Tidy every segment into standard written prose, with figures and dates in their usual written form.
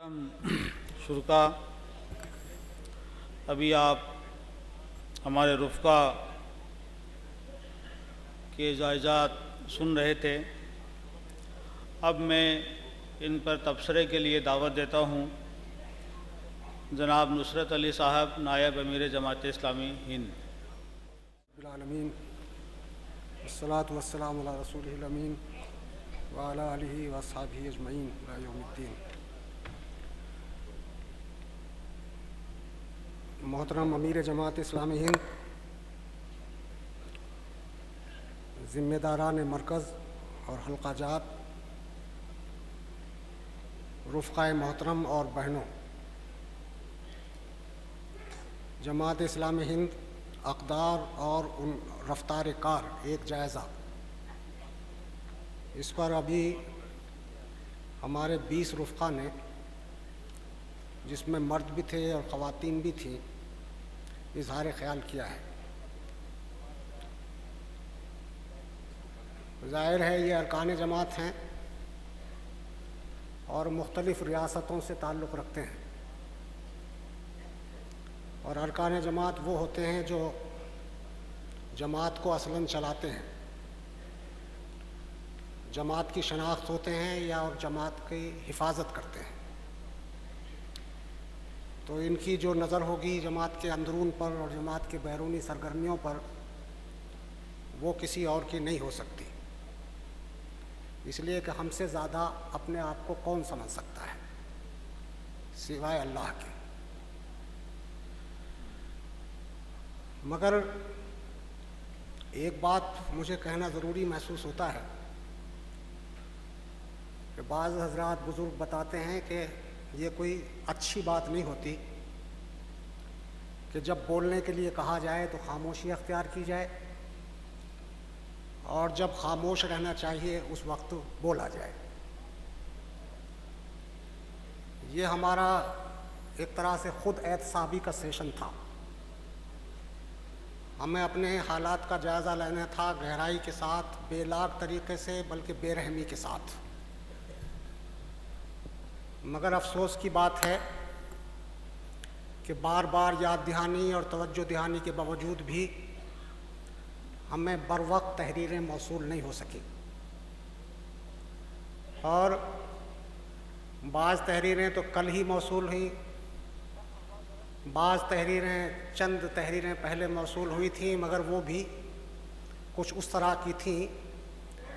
شرکا، ابھی آپ ہمارے رفقا کے جائزات سن رہے تھے۔ اب میں ان پر تبصرے کے لیے دعوت دیتا ہوں جناب نصرت علی صاحب، نائب امیر جماعت اسلامی ہند۔ العالمین والصلاة والسلام علی رسولہ الامین وعلی آلہ واصحابہ اجمعین الی یوم الدین۔ محترم امیر جماعت اسلامی ہند، ذمہ داران مرکز اور حلقہ جات، رفقائے محترم اور بہنوں، جماعت اسلامی ہند اقدار اور ان رفتار کار ایک جائزہ، اس پر ابھی ہمارے 20 رفقا نے، جس میں مرد بھی تھے اور خواتین بھی تھیں، اظہار خیال کیا ہے۔ ظاہر ہے یہ ارکان جماعت ہیں اور مختلف ریاستوں سے تعلق رکھتے ہیں، اور ارکان جماعت وہ ہوتے ہیں جو جماعت کو اصلاً چلاتے ہیں، جماعت کی شناخت ہوتے ہیں یا اور جماعت کی حفاظت کرتے ہیں۔ تو ان کی جو نظر ہوگی جماعت کے اندرون پر اور جماعت کے بیرونی سرگرمیوں پر، وہ کسی اور کی نہیں ہو سکتی، اس لیے کہ ہم سے زیادہ اپنے آپ کو کون سمجھ سکتا ہے سوائے اللہ کے۔ مگر ایک بات مجھے کہنا ضروری محسوس ہوتا ہے کہ بعض حضرات بزرگ بتاتے ہیں کہ یہ کوئی اچھی بات نہیں ہوتی کہ جب بولنے کے لیے کہا جائے تو خاموشی اختیار کی جائے، اور جب خاموش رہنا چاہیے اس وقت بولا جائے۔ یہ ہمارا ایک طرح سے خود احتسابی کا سیشن تھا، ہمیں اپنے حالات کا جائزہ لینا تھا گہرائی کے ساتھ، بے لاگ طریقے سے، بلکہ بے رحمی کے ساتھ۔ مگر افسوس کی بات ہے کہ بار بار یاد دہانی اور توجہ دہانی کے باوجود بھی ہمیں بروقت تحریریں موصول نہیں ہو سکیں، اور بعض تحریریں تو کل ہی موصول ہوئیں، بعض تحریریں چند تحریریں پہلے موصول ہوئی تھیں، مگر وہ بھی کچھ اس طرح کی تھیں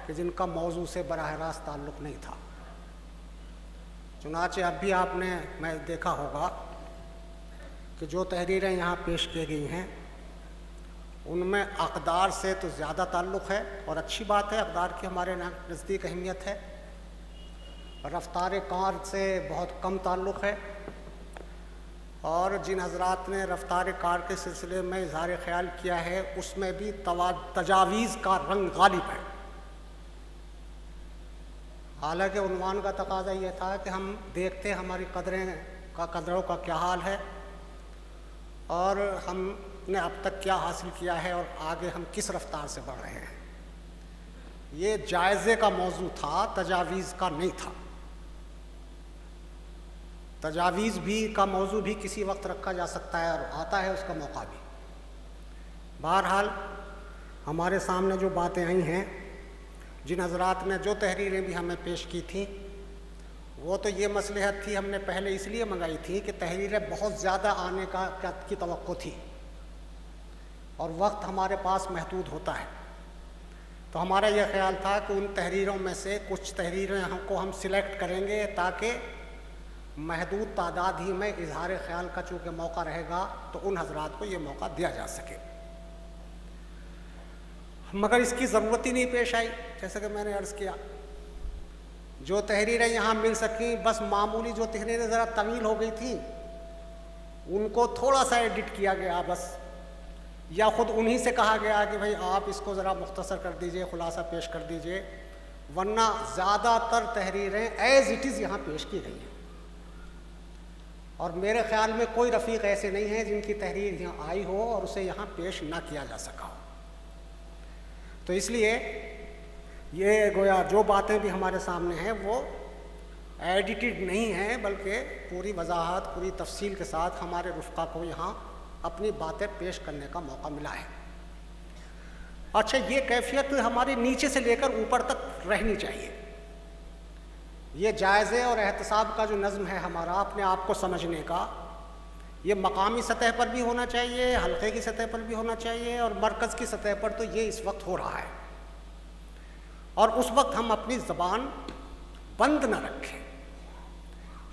کہ جن کا موضوع سے براہ راست تعلق نہیں تھا۔ چنانچہ اب بھی آپ نے میں دیکھا ہوگا کہ جو تحریریں یہاں پیش کی گئی ہیں ان میں اقدار سے تو زیادہ تعلق ہے، اور اچھی بات ہے، اقدار کی ہمارے نزدیک اہمیت ہے۔ رفتار کار سے بہت کم تعلق ہے، اور جن حضرات نے رفتار کار کے سلسلے میں اظہار خیال کیا ہے اس میں بھی تجاویز کا رنگ غالب ہے۔ حالانکہ عنوان کا تقاضا یہ تھا کہ ہم دیکھتے ہماری قدروں کا کیا حال ہے، اور ہم نے اب تک کیا حاصل کیا ہے، اور آگے ہم کس رفتار سے بڑھ رہے ہیں۔ یہ جائزے کا موضوع تھا، تجاویز کا نہیں تھا۔ تجاویز کا موضوع بھی کسی وقت رکھا جا سکتا ہے، اور آتا ہے اس کا موقع بھی۔ بہرحال ہمارے سامنے جو باتیں آئی ہیں، جن حضرات نے جو تحریریں بھی ہمیں پیش کی تھیں، وہ تو یہ مصلحت تھی، ہم نے پہلے اس لیے منگائی تھی کہ تحریریں بہت زیادہ آنے کی توقع تھی، اور وقت ہمارے پاس محدود ہوتا ہے۔ تو ہمارا یہ خیال تھا کہ ان تحریروں میں سے کچھ تحریریں کو ہم سلیکٹ کریں گے تاکہ محدود تعداد ہی میں اظہار خیال کا چونکہ موقع رہے گا تو ان حضرات کو یہ موقع دیا جا سکے۔ مگر اس کی ضرورت ہی نہیں پیش آئی، جیسا کہ میں نے عرض کیا، جو تحریریں یہاں مل سکیں، بس معمولی جو تحریریں ذرا طویل ہو گئی تھیں ان کو تھوڑا سا ایڈٹ کیا گیا بس، یا خود انہی سے کہا گیا کہ بھئی آپ اس کو ذرا مختصر کر دیجئے، خلاصہ پیش کر دیجئے، ورنہ زیادہ تر تحریریں ایز اٹ از یہاں پیش کی گئی ہیں۔ اور میرے خیال میں کوئی رفیق ایسے نہیں ہیں جن کی تحریر یہاں آئی ہو اور اسے یہاں پیش نہ کیا جا سکا ہو۔ تو اس لیے یہ گویا جو باتیں بھی ہمارے سامنے ہیں وہ ایڈیٹڈ نہیں ہیں، بلکہ پوری وضاحت، پوری تفصیل کے ساتھ ہمارے رفقا کو یہاں اپنی باتیں پیش کرنے کا موقع ملا ہے۔ اچھا، یہ کیفیت ہمارے نیچے سے لے کر اوپر تک رہنی چاہیے۔ یہ جائزے اور احتساب کا جو نظم ہے ہمارا اپنے آپ کو سمجھنے کا، یہ مقامی سطح پر بھی ہونا چاہیے، حلقے کی سطح پر بھی ہونا چاہیے، اور مرکز کی سطح پر تو یہ اس وقت ہو رہا ہے۔ اور اس وقت ہم اپنی زبان بند نہ رکھیں۔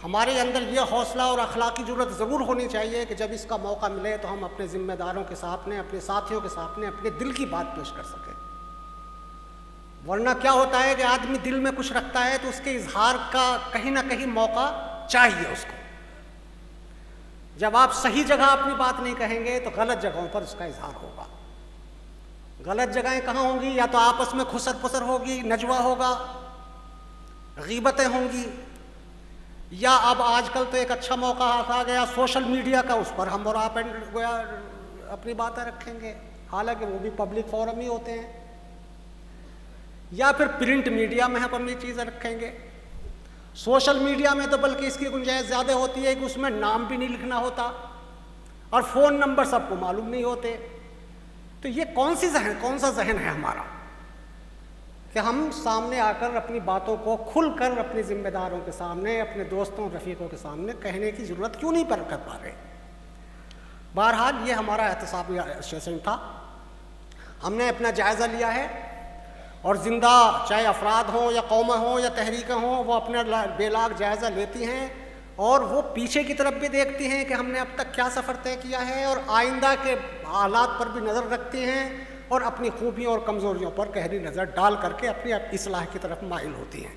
ہمارے اندر یہ حوصلہ اور اخلاقی جرات ضرور ہونی چاہیے کہ جب اس کا موقع ملے تو ہم اپنے ذمہ داروں کے سامنے، اپنے ساتھیوں کے سامنے اپنے دل کی بات پیش کر سکیں۔ ورنہ کیا ہوتا ہے کہ آدمی دل میں کچھ رکھتا ہے تو اس کے اظہار کا کہیں نہ کہیں موقع چاہیے اس کو۔ جب آپ صحیح جگہ اپنی بات نہیں کہیں گے تو غلط جگہوں پر اس کا اظہار ہوگا۔ غلط جگہیں کہاں ہوں گی؟ یا تو آپس میں خسر پسر ہوگی، نجوہ ہوگا، غیبتیں ہوں گی، یا اب آج کل تو ایک اچھا موقع آ گیا سوشل میڈیا کا، اس پر ہم اور آپ گویا اپنی باتیں رکھیں گے، حالانکہ وہ بھی پبلک فورم ہی ہوتے ہیں، یا پھر پرنٹ میڈیا میں ہم اپنی چیزیں رکھیں گے۔ سوشل میڈیا میں تو بلکہ اس کی گنجائش زیادہ ہوتی ہے کہ اس میں نام بھی نہیں لکھنا ہوتا اور فون نمبر سب کو معلوم نہیں ہوتے۔ تو یہ کون سا ذہن ہے ہمارا کہ ہم سامنے آ کر اپنی باتوں کو کھل کر اپنے ذمہ داروں کے سامنے، اپنے دوستوں رفیقوں کے سامنے کہنے کی ضرورت کیوں نہیں کر پا رہے؟ بہرحال یہ ہمارا احتسابی سیشن تھا، ہم نے اپنا جائزہ لیا ہے، اور زندہ چاہے افراد ہوں یا قومیں ہوں یا تحریکیں ہوں، وہ اپنا بے لاگ جائزہ لیتی ہیں اور وہ پیچھے کی طرف بھی دیکھتی ہیں کہ ہم نے اب تک کیا سفر طے کیا ہے، اور آئندہ کے حالات پر بھی نظر رکھتی ہیں، اور اپنی خوبیوں اور کمزوریوں پر گہری نظر ڈال کر کے اپنی اصلاح کی طرف مائل ہوتی ہیں۔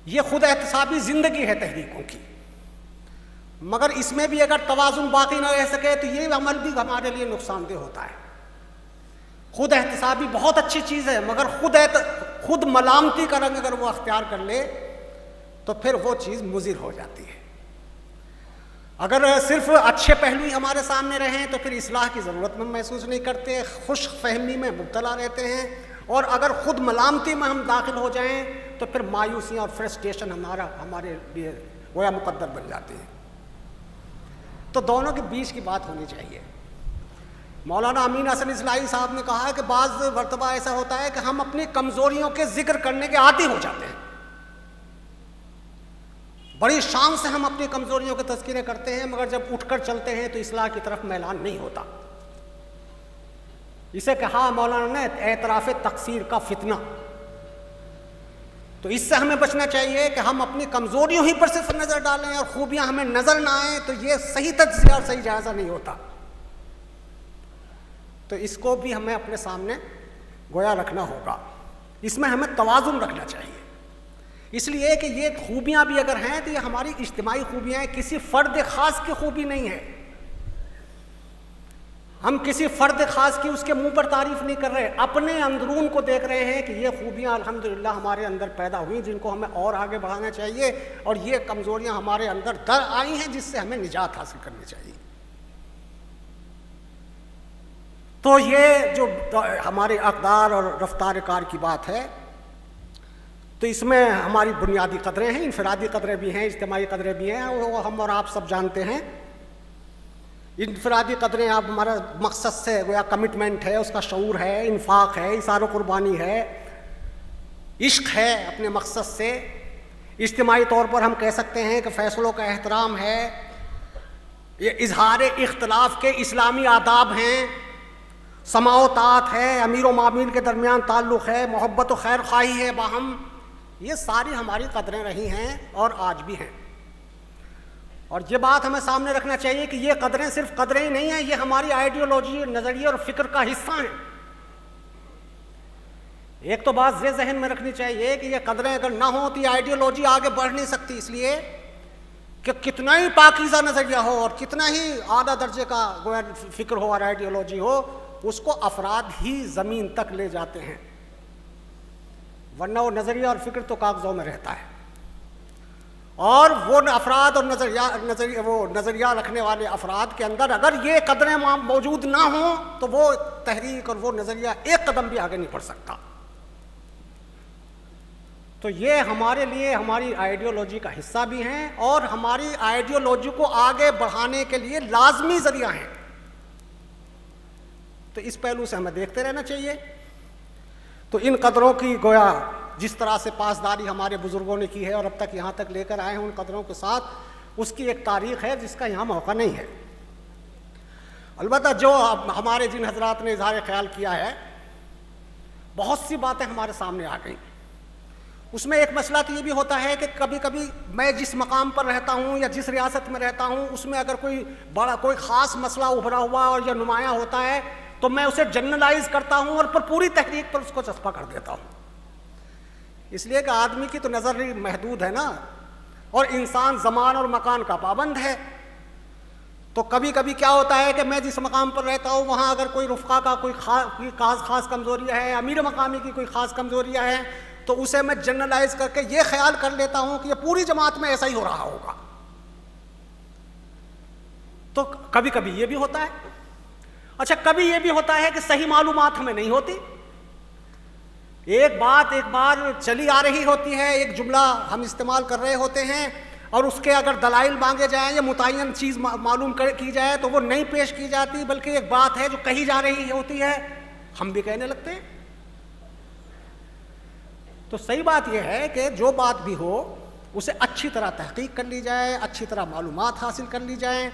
یہ خود احتسابی زندگی ہے تحریکوں کی، مگر اس میں بھی اگر توازن باقی نہ رہ سکے تو یہ عمل بھی ہمارے لیے نقصان دہ ہوتا ہے۔ خود احتسابی بہت اچھی چیز ہے، مگر خود ملامتی کا رنگ اگر وہ اختیار کر لے تو پھر وہ چیز مضر ہو جاتی ہے۔ اگر صرف اچھے پہلو ہی ہمارے سامنے رہیں تو پھر اصلاح کی ضرورت میں محسوس نہیں کرتے، خوش فہمی میں مبتلا رہتے ہیں، اور اگر خود ملامتی میں ہم داخل ہو جائیں تو پھر مایوسی اور فرسٹریشن ہمارے لیے گویا مقدر بن جاتے ہیں۔ تو دونوں کے بیچ کی بات ہونی چاہیے۔ مولانا امین حسن اصلاحی صاحب نے کہا کہ بعض مرتبہ ایسا ہوتا ہے کہ ہم اپنی کمزوریوں کے ذکر کرنے کے عادی ہو جاتے ہیں، بڑی شان سے ہم اپنی کمزوریوں کے تذکرے کرتے ہیں، مگر جب اٹھ کر چلتے ہیں تو اصلاح کی طرف میلان نہیں ہوتا۔ اسے کہا مولانا نے اعتراف تقصیر کا فتنہ۔ تو اس سے ہمیں بچنا چاہیے کہ ہم اپنی کمزوریوں ہی پر صرف نظر ڈالیں اور خوبیاں ہمیں نظر نہ آئیں، تو یہ صحیح تجزیہ اور صحیح جائزہ نہیں ہوتا۔ تو اس کو بھی ہمیں اپنے سامنے گویا رکھنا ہوگا، اس میں ہمیں توازن رکھنا چاہیے، اس لیے کہ یہ خوبیاں بھی اگر ہیں تو یہ ہماری اجتماعی خوبیاں ہیں، کسی فرد خاص کی خوبی نہیں ہے۔ ہم کسی فرد خاص کی اس کے منہ پر تعریف نہیں کر رہے، اپنے اندرون کو دیکھ رہے ہیں کہ یہ خوبیاں الحمدللہ ہمارے اندر پیدا ہوئی جن کو ہمیں اور آگے بڑھانا چاہیے، اور یہ کمزوریاں ہمارے اندر در آئی ہیں جس سے ہمیں نجات حاصل کرنی چاہیے۔ تو یہ جو ہمارے اقدار اور رفتار کار کی بات ہے، تو اس میں ہماری بنیادی قدریں ہیں، انفرادی قدریں بھی ہیں، اجتماعی قدریں بھی ہیں، وہ ہم اور آپ سب جانتے ہیں۔ انفرادی قدریں آپ ہمارا مقصد سے گویا کمٹمنٹ ہے، اس کا شعور ہے، انفاق ہے، اثار و قربانی ہے، عشق ہے اپنے مقصد سے۔ اجتماعی طور پر ہم کہہ سکتے ہیں کہ فیصلوں کا احترام ہے، یہ اظہار اختلاف کے اسلامی آداب ہیں، سماع و طاعت ہے، امیر و معمول کے درمیان تعلق ہے، محبت و خیر خواہی ہے باہم۔ یہ ساری ہماری قدریں رہی ہیں اور آج بھی ہیں، اور یہ بات ہمیں سامنے رکھنا چاہیے کہ یہ قدریں صرف قدریں ہی نہیں ہیں، یہ ہماری آئیڈیالوجی، نظریے اور فکر کا حصہ ہیں۔ ایک تو بات یہ ذہن میں رکھنی چاہیے کہ یہ قدریں اگر نہ ہوں تو یہ آئیڈیالوجی آگے بڑھ نہیں سکتی، اس لیے کہ کتنا ہی پاکیزہ نظریہ ہو اور کتنا ہی اعلیٰ درجے کا گویا فکر ہو اور آئیڈیالوجی ہو، اس کو افراد ہی زمین تک لے جاتے ہیں، ورنہ وہ نظریہ اور فکر تو کاغذوں میں رہتا ہے۔ اور وہ افراد اور نظریہ رکھنے والے افراد کے اندر اگر یہ قدریں موجود نہ ہوں تو وہ تحریک اور وہ نظریہ ایک قدم بھی آگے نہیں بڑھ سکتا۔ تو یہ ہمارے لیے ہماری آئیڈیالوجی کا حصہ بھی ہیں اور ہماری آئیڈیالوجی کو آگے بڑھانے کے لیے لازمی ذریعہ ہیں. تو اس پہلو سے ہمیں دیکھتے رہنا چاہیے. تو ان قدروں کی گویا جس طرح سے پاسداری ہمارے بزرگوں نے کی ہے اور اب تک یہاں تک لے کر آئے ہیں، ان قدروں کے ساتھ اس کی ایک تاریخ ہے جس کا یہاں موقع نہیں ہے. البتہ جو ہمارے جن حضرات نے اظہار خیال کیا ہے، بہت سی باتیں ہمارے سامنے آ گئیں. اس میں ایک مسئلہ تو یہ بھی ہوتا ہے کہ کبھی کبھی میں جس مقام پر رہتا ہوں یا جس ریاست میں رہتا ہوں، اس میں اگر کوئی خاص مسئلہ ابھرا ہوا اور یا نمایاں ہوتا ہے تو میں اسے جنرلائز کرتا ہوں اور پوری تحریک پر اس کو چسپاں کر دیتا ہوں. اس لیے کہ آدمی کی تو نظر محدود ہے نا، اور انسان زمان اور مکان کا پابند ہے. تو کبھی کبھی کیا ہوتا ہے کہ میں جس مقام پر رہتا ہوں وہاں اگر کوئی رفقا کا کوئی خاص کمزوریاں ہے، امیر مقامی کی کوئی خاص کمزوریاں ہیں، تو اسے میں جنرلائز کر کے یہ خیال کر لیتا ہوں کہ یہ پوری جماعت میں ایسا ہی ہو رہا ہوگا. تو کبھی کبھی یہ بھی ہوتا ہے. اچھا، کبھی یہ بھی ہوتا ہے کہ صحیح معلومات ہمیں نہیں ہوتی. ایک بات ایک بار چلی آ رہی ہوتی ہے، ایک جملہ ہم استعمال کر رہے ہوتے ہیں، اور اس کے اگر دلائل مانگے جائیں یا متعین چیز معلوم کی جائے تو وہ نہیں پیش کی جاتی، بلکہ ایک بات ہے جو کہی جا رہی ہوتی ہے، ہم بھی کہنے لگتے ہیں. تو صحیح بات یہ ہے کہ جو بات بھی ہو اسے اچھی طرح تحقیق کر لی جائے، اچھی طرح معلومات حاصل کر لی جائیں.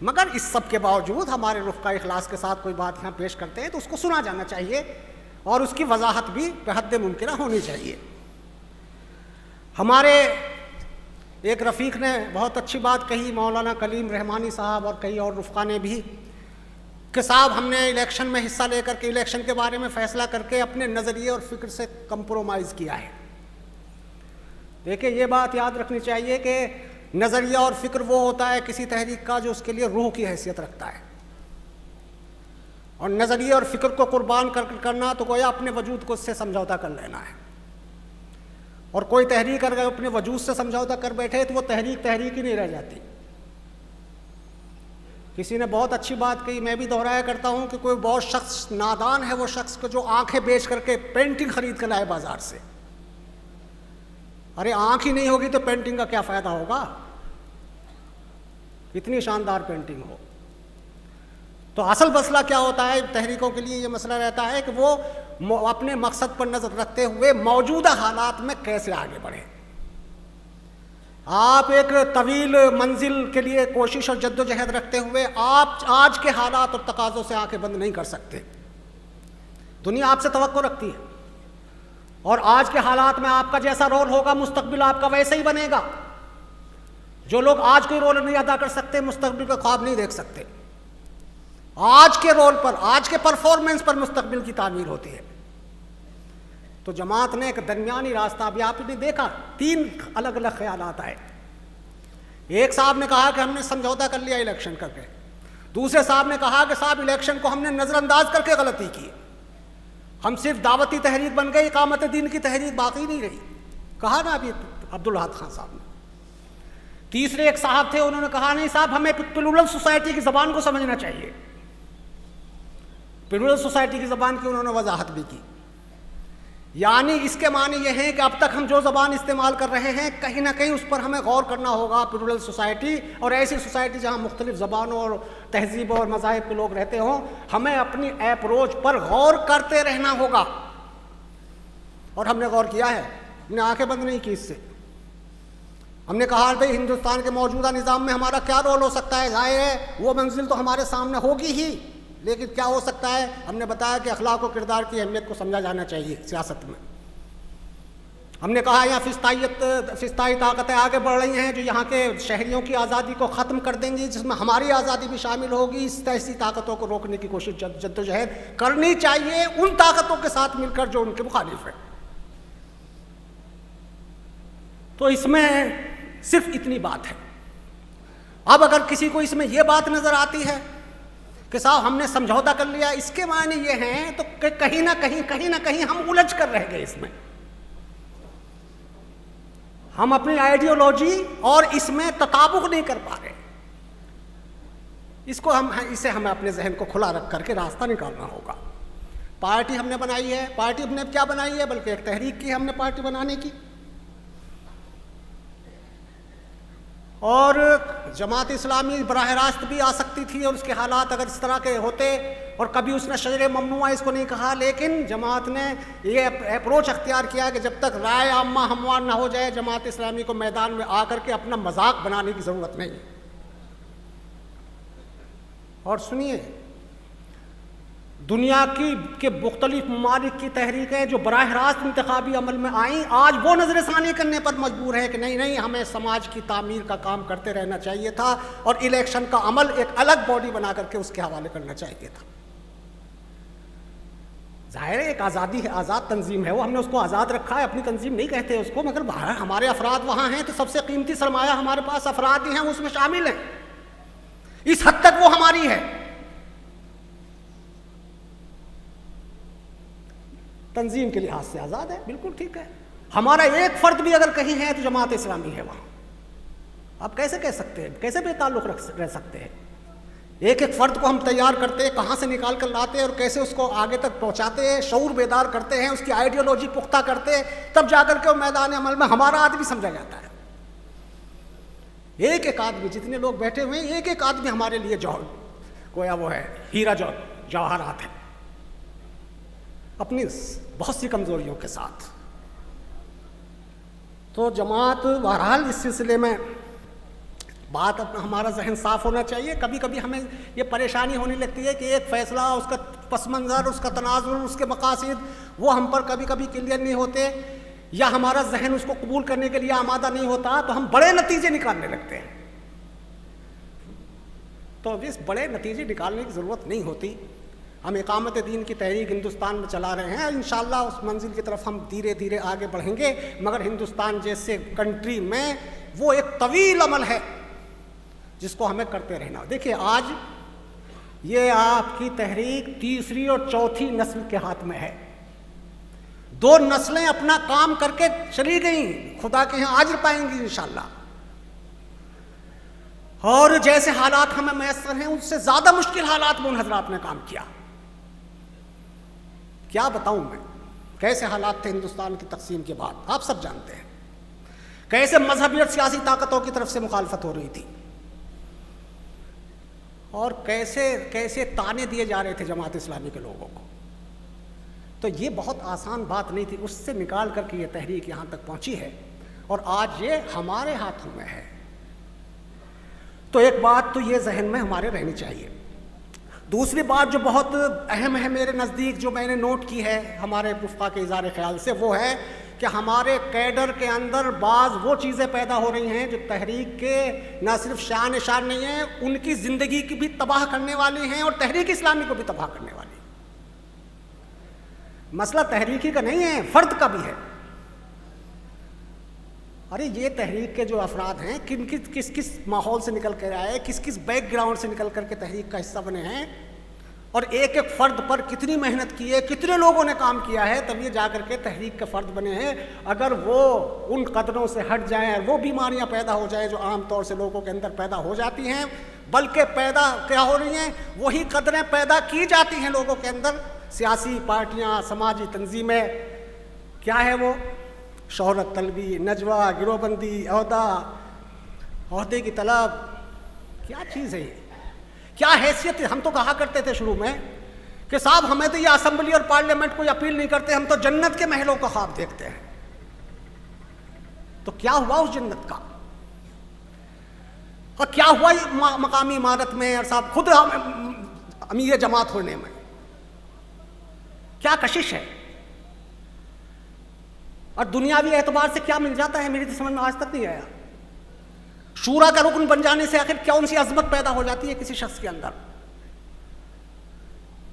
مگر اس سب کے باوجود ہمارے رفقا اخلاص کے ساتھ کوئی بات یہاں پیش کرتے ہیں تو اس کو سنا جانا چاہیے اور اس کی وضاحت بھی بحد ممکنہ ہونی چاہیے. ہمارے ایک رفیق نے بہت اچھی بات کہی، مولانا کلیم رحمانی صاحب اور کئی اور رفقا نے بھی، کہ صاحب ہم نے الیکشن میں حصہ لے کر کے الیکشن کے بارے میں فیصلہ کر کے اپنے نظریے اور فکر سے کمپرومائز کیا ہے. دیکھیں، یہ بات یاد رکھنی چاہیے کہ نظریہ اور فکر وہ ہوتا ہے کسی تحریک کا جو اس کے لیے روح کی حیثیت رکھتا ہے، اور نظریے اور فکر کو قربان کرنا تو گویا اپنے وجود کو اس سے سمجھوتا کر لینا ہے. اور کوئی تحریک اگر اپنے وجود سے سمجھوتا کر بیٹھے تو وہ تحریک ہی نہیں رہ جاتی. کسی نے بہت اچھی بات کہی، میں بھی دہرایا کرتا ہوں کہ کوئی بہت شخص نادان ہے وہ شخص کو جو آنکھیں بیچ کر کے پینٹنگ خرید کر لائے بازار سے. ارے آنکھ ہی نہیں ہوگی تو پینٹنگ کا کیا فائدہ ہوگا، اتنی شاندار پینٹنگ ہو. تو اصل مسئلہ کیا ہوتا ہے تحریکوں کے لیے؟ یہ مسئلہ رہتا ہے کہ وہ اپنے مقصد پر نظر رکھتے ہوئے موجودہ حالات میں کیسے آگے بڑھیں. آپ ایک طویل منزل کے لیے کوشش اور جد و جہد رکھتے ہوئے آپ آج کے حالات اور تقاضوں سے آنکھیں بند نہیں کر سکتے. دنیا آپ سے توقع رکھتی ہے، اور آج کے حالات میں آپ کا جیسا رول ہوگا مستقبل آپ کا ویسا ہی بنے گا. جو لوگ آج کوئی رول نہیں ادا کر سکتے مستقبل کا خواب نہیں دیکھ سکتے. آج کے رول پر، آج کے پرفارمنس پر مستقبل کی تعمیر ہوتی ہے. تو جماعت نے ایک درمیانی راستہ، ابھی آپ نے دیکھا 3 الگ الگ خیالات آئے. ایک صاحب نے کہا کہ ہم نے سمجھوتا کر لیا الیکشن کر کے، دوسرے صاحب نے کہا کہ صاحب الیکشن کو ہم نے نظر انداز کر کے غلطی کی، ہم صرف دعوتی تحریک بن گئی، اقامت دین کی تحریک باقی نہیں رہی. کہا نا ابھی عبدالاحد خان صاحب نے. تیسرے ایک صاحب تھے، انہوں نے کہا نہیں صاحب ہمیں پلورل سوسائٹی کی زبان کو سمجھنا چاہیے. پلورل سوسائٹی کی زبان کی انہوں نے وضاحت بھی کی. یعنی اس کے معنی یہ ہے کہ اب تک ہم جو زبان استعمال کر رہے ہیں کہیں نہ کہیں اس پر ہمیں غور کرنا ہوگا. پلورل سوسائٹی اور ایسی سوسائٹی جہاں مختلف زبانوں اور تہذیبوں اور مذاہب کے لوگ رہتے ہوں، ہمیں اپنی اپروچ پر غور کرتے رہنا ہوگا. اور ہم نے غور کیا ہے، ہم نے آنکھیں بند نہیں کی اس سے. ہم نے کہا بھائی ہندوستان کے موجودہ نظام میں ہمارا کیا رول ہو سکتا ہے. ظاہر ہے وہ منزل تو ہمارے سامنے ہوگی ہی، لیکن کیا ہو سکتا ہے؟ ہم نے بتایا کہ اخلاق و کردار کی اہمیت کو سمجھا جانا چاہیے سیاست میں. ہم نے کہا یہاں فضائی طاقتیں آگے بڑھ رہی ہیں جو یہاں کے شہریوں کی آزادی کو ختم کر دیں گی، جس میں ہماری آزادی بھی شامل ہوگی. اس ایسی طاقتوں کو روکنے کی کوشش جد و جہد کرنی چاہیے ان طاقتوں کے ساتھ مل کر جو ان کے مخالف ہیں. تو اس میں صرف اتنی بات ہے. اب اگر کسی کو اس میں یہ بات نظر آتی ہے کہ صاحب ہم نے سمجھوتا کر لیا، اس کے معنی یہ ہیں تو کہ کہیں نہ کہیں ہم الجھ کر رہ گئے. اس میں ہم اپنی آئیڈیالوجی اور اس میں تطابق نہیں کر پا رہے. اسے ہمیں اپنے ذہن کو کھلا رکھ کر کے راستہ نکالنا ہوگا. پارٹی ہم نے بنائی ہے، پارٹی ہم نے کیا بنائی ہے؟ بلکہ ایک تحریک کی ہم نے پارٹی بنانے کی. اور جماعت اسلامی براہ راست بھی آ سکتی تھی، اور اس کے حالات اگر اس طرح کے ہوتے، اور کبھی اس نے شجر ممنوعہ اس کو نہیں کہا، لیکن جماعت نے یہ اپروچ اختیار کیا کہ جب تک رائے عامہ ہموار نہ ہو جائے، جماعت اسلامی کو میدان میں آ کر کے اپنا مذاق بنانے کی ضرورت نہیں۔ اور سنیے، دنیا کے مختلف ممالک کی تحریکیں جو براہ راست انتخابی عمل میں آئیں، آج وہ نظر ثانی کرنے پر مجبور ہے کہ نہیں ہمیں سماج کی تعمیر کا کام کرتے رہنا چاہیے تھا، اور الیکشن کا عمل ایک الگ باڈی بنا کر کے اس کے حوالے کرنا چاہیے تھا۔ ظاہر ہے ایک آزادی ہے، آزاد تنظیم ہے، وہ ہم نے اس کو آزاد رکھا ہے، اپنی تنظیم نہیں کہتے اس کو، مگر ہمارے افراد وہاں ہیں تو سب سے قیمتی سرمایہ ہمارے پاس افراد ہی ہیں، اس میں شامل ہیں، اس حد تک وہ ہماری ہے۔ تنظیم کے لحاظ سے آزاد ہے، بالکل ٹھیک ہے۔ ہمارا ایک فرد بھی اگر کہیں ہے تو جماعت اسلامی ہے وہاں۔ آپ کیسے کہہ سکتے ہیں، کیسے بے تعلق رہ سکتے ہیں؟ ایک ایک فرد کو ہم تیار کرتے، کہاں سے نکال کر لاتے اور کیسے اس کو آگے تک پہنچاتے ہیں، شعور بیدار کرتے ہیں، اس کی آئیڈیالوجی پختہ کرتے، تب جا کر کے وہ میدان عمل میں ہمارا آدمی سمجھا جاتا ہے۔ ایک ایک آدمی، جتنے لوگ بیٹھے ہوئے ہیں، ایک ایک آدمی ہمارے لیے گویا وہ ہے ہیرا جواہرات ہے، اپنی بہت سی کمزوریوں کے ساتھ۔ تو جماعت بہرحال اس سلسلے میں بات ہمارا ذہن صاف ہونا چاہیے۔ کبھی کبھی ہمیں یہ پریشانی ہونے لگتی ہے کہ ایک فیصلہ، اس کا پس منظر، اس کا تناظر، اس کے مقاصد وہ ہم پر کبھی کبھی کلیئر نہیں ہوتے، یا ہمارا ذہن اس کو قبول کرنے کے لیے آمادہ نہیں ہوتا، تو ہم بڑے نتیجے نکالنے لگتے ہیں۔ تو اس بڑے نتیجے نکالنے کی ضرورت نہیں ہوتی۔ ہم اقامت دین کی تحریک ہندوستان میں چلا رہے ہیں، انشاءاللہ اس منزل کی طرف ہم دھیرے دھیرے آگے بڑھیں گے، مگر ہندوستان جیسے کنٹری میں وہ ایک طویل عمل ہے جس کو ہمیں کرتے رہنا۔ دیکھیے آج یہ آپ کی تحریک تیسری اور چوتھی نسل کے ہاتھ میں ہے، 2 نسلیں اپنا کام کر کے چلی گئیں، خدا کے یہاں اجر پائیں گی انشاءاللہ، اور جیسے حالات ہمیں میسر ہیں اس سے زیادہ مشکل حالات میں ان حضرات نے کام کیا۔ کیا بتاؤں میں کیسے حالات تھے ہندوستان کی تقسیم کے بعد، آپ سب جانتے ہیں، کیسے مذہبی اور سیاسی طاقتوں کی طرف سے مخالفت ہو رہی تھی، اور کیسے طعنے دیے جا رہے تھے جماعت اسلامی کے لوگوں کو۔ تو یہ بہت آسان بات نہیں تھی، اس سے نکال کر کے یہ تحریک یہاں تک پہنچی ہے، اور آج یہ ہمارے ہاتھوں میں ہے۔ تو ایک بات تو یہ ذہن میں ہمارے رہنی چاہیے۔ دوسری بات جو بہت اہم ہے میرے نزدیک، جو میں نے نوٹ کی ہے ہمارے رفقا کے اظہار خیال سے، وہ ہے کہ ہمارے کیڈر کے اندر بعض وہ چیزیں پیدا ہو رہی ہیں جو تحریک کے نہ صرف شان نہیں ہیں، ان کی زندگی کی بھی تباہ کرنے والی ہیں، اور تحریک اسلامی کو بھی تباہ کرنے والی ہیں۔ مسئلہ تحریکی کا نہیں ہے، فرد کا بھی ہے۔ ارے یہ تحریک کے جو افراد ہیں، کس ماحول سے نکل کر آئے، کس بیک گراؤنڈ سے نکل کر کے تحریک کا حصہ بنے ہیں، اور ایک ایک فرد پر کتنی محنت کی ہے، کتنے لوگوں نے کام کیا ہے، تب یہ جا کر کے تحریک کے فرد بنے ہیں۔ اگر وہ ان قدروں سے ہٹ جائیں اور وہ بیماریاں پیدا ہو جائیں جو عام طور سے لوگوں کے اندر پیدا ہو جاتی ہیں، بلکہ پیدا کیا ہو رہی ہیں، وہی قدریں پیدا کی جاتی ہیں لوگوں کے اندر، سیاسی پارٹیاں، سماجی تنظیمیں، کیا ہے وہ شہرت طلبی، نجوہ، گروہ بندی، عہدے کی طلب، کیا چیز ہے یہ، کیا حیثیت ہے؟ ہم تو کہا کرتے تھے شروع میں کہ صاحب ہمیں تو یہ اسمبلی اور پارلیمنٹ کو اپیل نہیں کرتے، ہم تو جنت کے محلوں کا خواب دیکھتے ہیں۔ تو کیا ہوا اس جنت کا، اور کیا ہوا مقامی عمارت میں، اور صاحب خود امیر جماعت ہونے میں کیا کشش ہے، اور دنیاوی اعتبار سے کیا مل جاتا ہے، میری تو سمجھ میں آج تک نہیں آیا۔ شورا کا رکن بن جانے سے آخر کیا ان سی عظمت پیدا ہو جاتی ہے کسی شخص کے اندر۔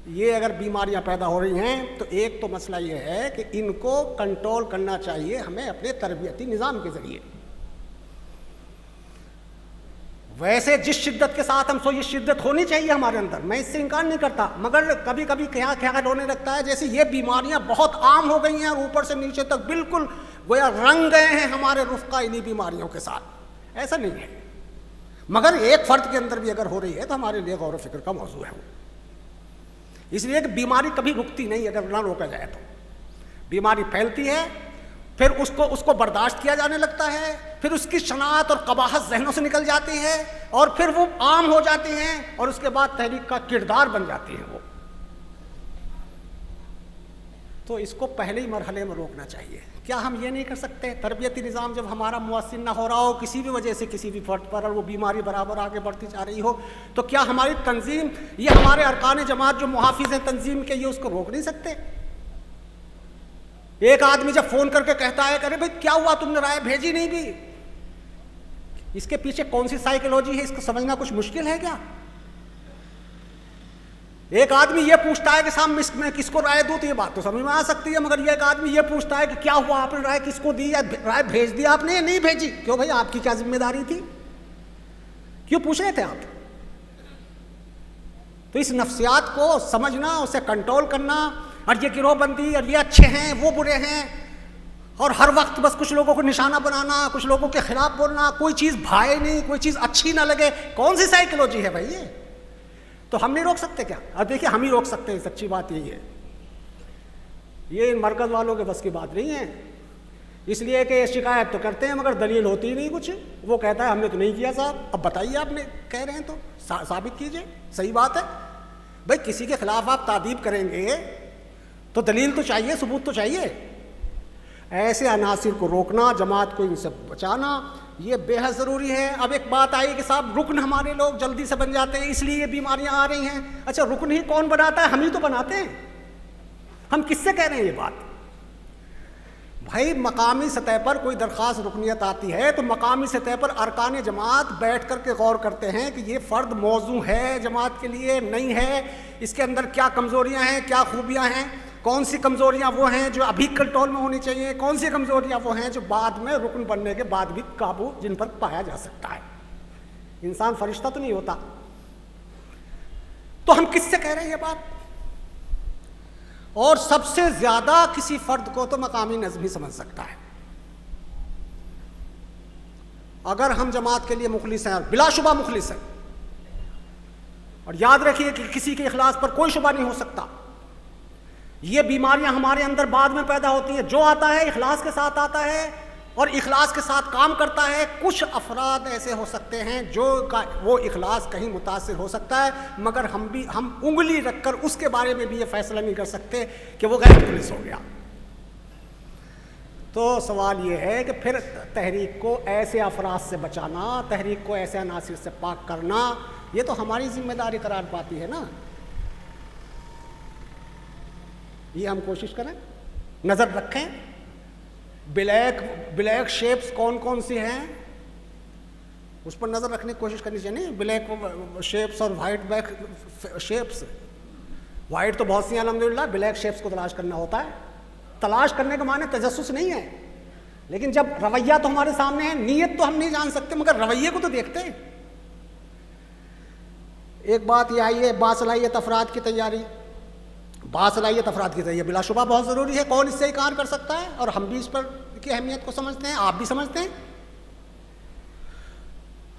یہ اگر بیماریاں پیدا ہو رہی ہیں تو ایک تو مسئلہ یہ ہے کہ ان کو کنٹرول کرنا چاہیے ہمیں اپنے تربیتی نظام کے ذریعے۔ ویسے جس شدت کے ساتھ ہم سو یہ شدت ہونی چاہیے ہمارے اندر، میں اس سے انکار نہیں کرتا، مگر کبھی کبھی کیا ہونے لگتا ہے جیسے یہ بیماریاں بہت عام ہو گئی ہیں، اور اوپر سے نیچے تک بالکل گویا رنگ گئے ہیں ہمارے رفقا انہی بیماریوں کے ساتھ۔ ایسا نہیں ہے، مگر ایک فرد کے اندر بھی اگر ہو رہی ہے تو ہمارے لیے غور و فکر کا موضوع ہے وہ۔ اس لیے کہ بیماری کبھی رکتی نہیں اگر نہ روکا جائے تو، بیماری پھیلتی ہے، پھر اس کو برداشت کیا جانے لگتا ہے، پھر اس کی شناعت اور قباحت ذہنوں سے نکل جاتی ہے، اور پھر وہ عام ہو جاتی ہیں، اور اس کے بعد تحریک کا کردار بن جاتی ہیں وہ. تو اس کو پہلے ہی مرحلے میں روکنا چاہیے. کیا ہم یہ نہیں کر سکتے؟ تربیتی نظام جب ہمارا مؤثر نہ ہو رہا ہو کسی بھی وجہ سے، کسی بھی فرد پر، اور وہ بیماری برابر آگے بڑھتی جا رہی ہو، تو کیا ہماری تنظیم، یہ ہمارے ارکان جماعت جو محافظ ہیں تنظیم کے، یہ اس کو روک نہیں سکتے؟ ایک آدمی جب فون کر کے کہتا ہے کہ ارے بھائی کیا ہوا، تم نے رائے بھیجی نہیں بھی، اس کے پیچھے کون سی سائیکولوجی ہے، اس کو سمجھنا کچھ مشکل ہے کیا؟ ایک آدمی یہ پوچھتا ہے کہ صاحب میں کس کو رائے دوں، تو یہ بات تو سمجھ میں آ سکتی ہے، مگر یہ ایک آدمی یہ پوچھتا ہے کہ کیا ہوا، آپ نے رائے کس کو دی، یا رائے بھیج دی آپ نے یا نہیں بھیجی؟ کیوں بھائی، آپ کی کیا ذمہ داری تھی؟ کیوں پوچھ رہے تھے آپ؟ تو اس نفسیات کو سمجھنا، اسے کنٹرول کرنا، اور یہ گروہ بندی، اور یہ اچھے ہیں وہ برے ہیں، اور ہر وقت بس کچھ لوگوں کو نشانہ بنانا، کچھ لوگوں کے خلاف بولنا، کوئی چیز بھائے نہیں، کوئی چیز اچھی نہ لگے، کون سی سائیکولوجی ہے بھائی یہ؟ تو ہم نہیں روک سکتے کیا؟ اور دیکھیے ہم ہی روک سکتے ہیں، سچی بات یہی ہے. یہ ان مرکز والوں کے بس کی بات نہیں ہے، اس لیے کہ شکایت تو کرتے ہیں مگر دلیل ہوتی ہی نہیں کچھ. وہ کہتا ہے ہم نے تو نہیں کیا صاحب، اب بتائیے آپ نے کہہ رہے ہیں تو ثابت کیجئے. صحیح بات ہے بھائی، کسی کے خلاف آپ تعدیب کریں گے تو دلیل تو چاہیے، ثبوت تو چاہیے. ایسے عناصر کو روکنا، جماعت کو ان سے بچانا، یہ بے حد ضروری ہے. اب ایک بات آئی کہ صاحب رکن ہمارے لوگ جلدی سے بن جاتے ہیں، اس لیے یہ بیماریاں آ رہی ہیں. اچھا رکن ہی کون بناتا ہے؟ ہم ہی تو بناتے ہیں. ہم کس سے کہہ رہے ہیں یہ بات؟ بھائی مقامی سطح پر کوئی درخواست رکنیت آتی ہے تو مقامی سطح پر ارکان جماعت بیٹھ کر کے غور کرتے ہیں کہ یہ فرد موزوں ہے جماعت کے لیے، نہیں ہے، اس کے اندر کیا کمزوریاں ہیں، کیا خوبیاں ہیں، کون سی کمزوریاں وہ ہیں جو ابھی کنٹرول میں ہونی چاہیے، کون سی کمزوریاں وہ ہیں جو بعد میں رکن بننے کے بعد بھی قابو جن پر پایا جا سکتا ہے. انسان فرشتہ تو نہیں ہوتا. تو ہم کس سے کہہ رہے ہیں یہ بات؟ اور سب سے زیادہ کسی فرد کو تو مقامی نظم ہی سمجھ سکتا ہے. اگر ہم جماعت کے لیے مخلص ہیں، بلا شبہ مخلص ہیں، اور یاد رکھیے کہ کسی کے اخلاص پر کوئی شبہ نہیں ہو سکتا. یہ بیماریاں ہمارے اندر بعد میں پیدا ہوتی ہیں. جو آتا ہے اخلاص کے ساتھ آتا ہے اور اخلاص کے ساتھ کام کرتا ہے. کچھ افراد ایسے ہو سکتے ہیں جو وہ اخلاص کہیں متاثر ہو سکتا ہے، مگر ہم انگلی رکھ کر اس کے بارے میں بھی یہ فیصلہ نہیں کر سکتے کہ وہ غیر مخلص ہو گیا. تو سوال یہ ہے کہ پھر تحریک کو ایسے افراد سے بچانا، تحریک کو ایسے عناصر سے پاک کرنا، یہ تو ہماری ذمہ داری قرار پاتی ہے نا. یہ ہم کوشش کریں، نظر رکھیں. بلیک شیپس کون کون سی ہیں اس پر نظر رکھنے کی کوشش کرنی چاہیے. نہیں بلیک شیپس اور وائٹ بلیک شیپس، وائٹ تو بہت سی ہیں الحمدللہ، بلیک شیپس کو تلاش کرنا ہوتا ہے. تلاش کرنے کا معنی تجسس نہیں ہے، لیکن جب رویہ تو ہمارے سامنے ہے، نیت تو ہم نہیں جان سکتے مگر رویے کو تو دیکھتے ہیں. ایک بات یہ آئی ہے باصلاحیت افراد کی تیاری. باصلاحیت افراد کی تیاری بلا شبہ بہت ضروری ہے. کون اس سے انکار کر سکتا ہے؟ اور ہم بھی اس پر کی اہمیت کو سمجھتے ہیں، آپ بھی سمجھتے ہیں.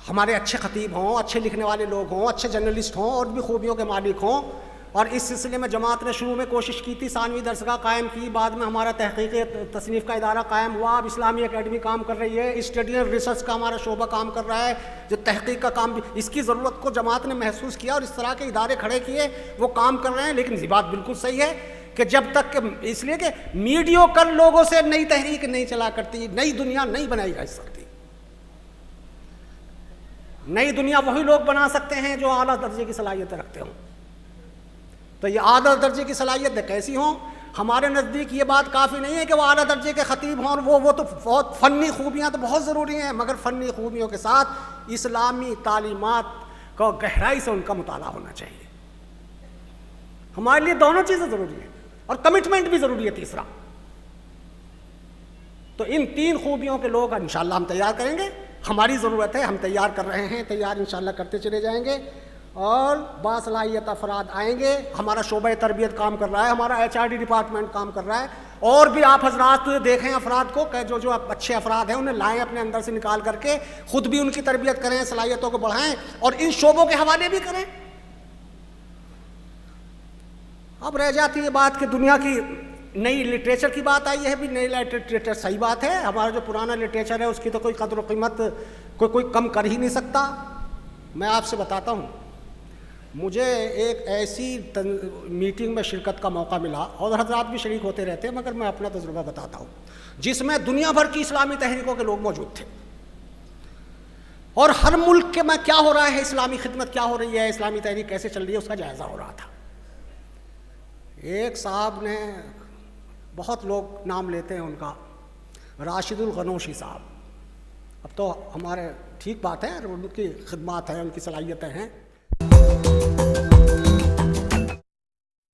ہمارے اچھے خطیب ہوں، اچھے لکھنے والے لوگ ہوں، اچھے جرنلسٹ ہوں، اور بھی خوبیوں کے مالک ہوں. اور اس سلسلے میں جماعت نے شروع میں کوشش کی تھی، ثانوی درسگاہ قائم کی، بعد میں ہمارا تحقیق تصنیف کا ادارہ قائم ہوا. اب اسلامی اکیڈمی کام کر رہی ہے، اسٹڈی اینڈ ریسرچ کا ہمارا شعبہ کام کر رہا ہے، جو تحقیق کا کام بھی. اس کی ضرورت کو جماعت نے محسوس کیا اور اس طرح کے ادارے کھڑے کیے، وہ کام کر رہے ہیں. لیکن یہ بات بالکل صحیح ہے کہ جب تک کہ اس لیے کہ میڈیوکر لوگوں سے نئی تحریک نہیں چلا کرتی، نئی دنیا نہیں بنائی جا سکتی. نئی دنیا وہی لوگ بنا سکتے ہیں جو اعلیٰ درجے کی صلاحیت رکھتے ہوں. تو یہ اعلیٰ درجے کی صلاحیتیں کیسی ہوں؟ ہمارے نزدیک یہ بات کافی نہیں ہے کہ وہ اعلیٰ درجے کے خطیب ہوں، اور وہ تو بہت فنی خوبیاں تو بہت ضروری ہیں، مگر فنی خوبیوں کے ساتھ اسلامی تعلیمات کا گہرائی سے ان کا مطالعہ ہونا چاہیے. ہمارے لیے دونوں چیزیں ضروری ہیں، اور کمٹمنٹ بھی ضروری ہے تیسرا. تو ان تین خوبیوں کے لوگ انشاءاللہ ہم تیار کریں گے. ہماری ضرورت ہے، ہم تیار کر رہے ہیں، تیار انشاءاللہ کرتے چلے جائیں گے، اور باصلاحیت افراد آئیں گے. ہمارا شعبہ تربیت کام کر رہا ہے، ہمارا HRD ڈپارٹمنٹ کام کر رہا ہے. اور بھی آپ حضرات دیکھیں افراد کو کہ جو اچھے افراد ہیں انہیں لائیں اپنے اندر سے نکال کر کے، خود بھی ان کی تربیت کریں، صلاحیتوں کو بڑھائیں، اور ان شعبوں کے حوالے بھی کریں. اب رہ جاتی ہے بات کہ دنیا کی نئی لٹریچر کی بات آئی ہے، بھی نئی لٹریچر صحیح بات ہے، ہمارا جو پرانا لٹریچر ہے اس کی تو کوئی قدر و قیمت کوئی کم کر ہی نہیں سکتا۔ میں آپ سے بتاتا ہوں، مجھے ایک ایسی میٹنگ میں شرکت کا موقع ملا، اور حضرات بھی شریک ہوتے رہتے ہیں، مگر میں اپنا تجربہ بتاتا ہوں، جس میں دنیا بھر کی اسلامی تحریکوں کے لوگ موجود تھے، اور ہر ملک کے میں کیا ہو رہا ہے، اسلامی خدمت کیا ہو رہی ہے، اسلامی تحریک کیسے چل رہی ہے، اس کا جائزہ ہو رہا تھا۔ ایک صاحب نے، بہت لوگ نام لیتے ہیں ان کا، راشد الغنوشی صاحب، اب تو ہمارے ٹھیک بات ہے، ان کی خدمات ہیں، ان کی صلاحیتیں ہیں،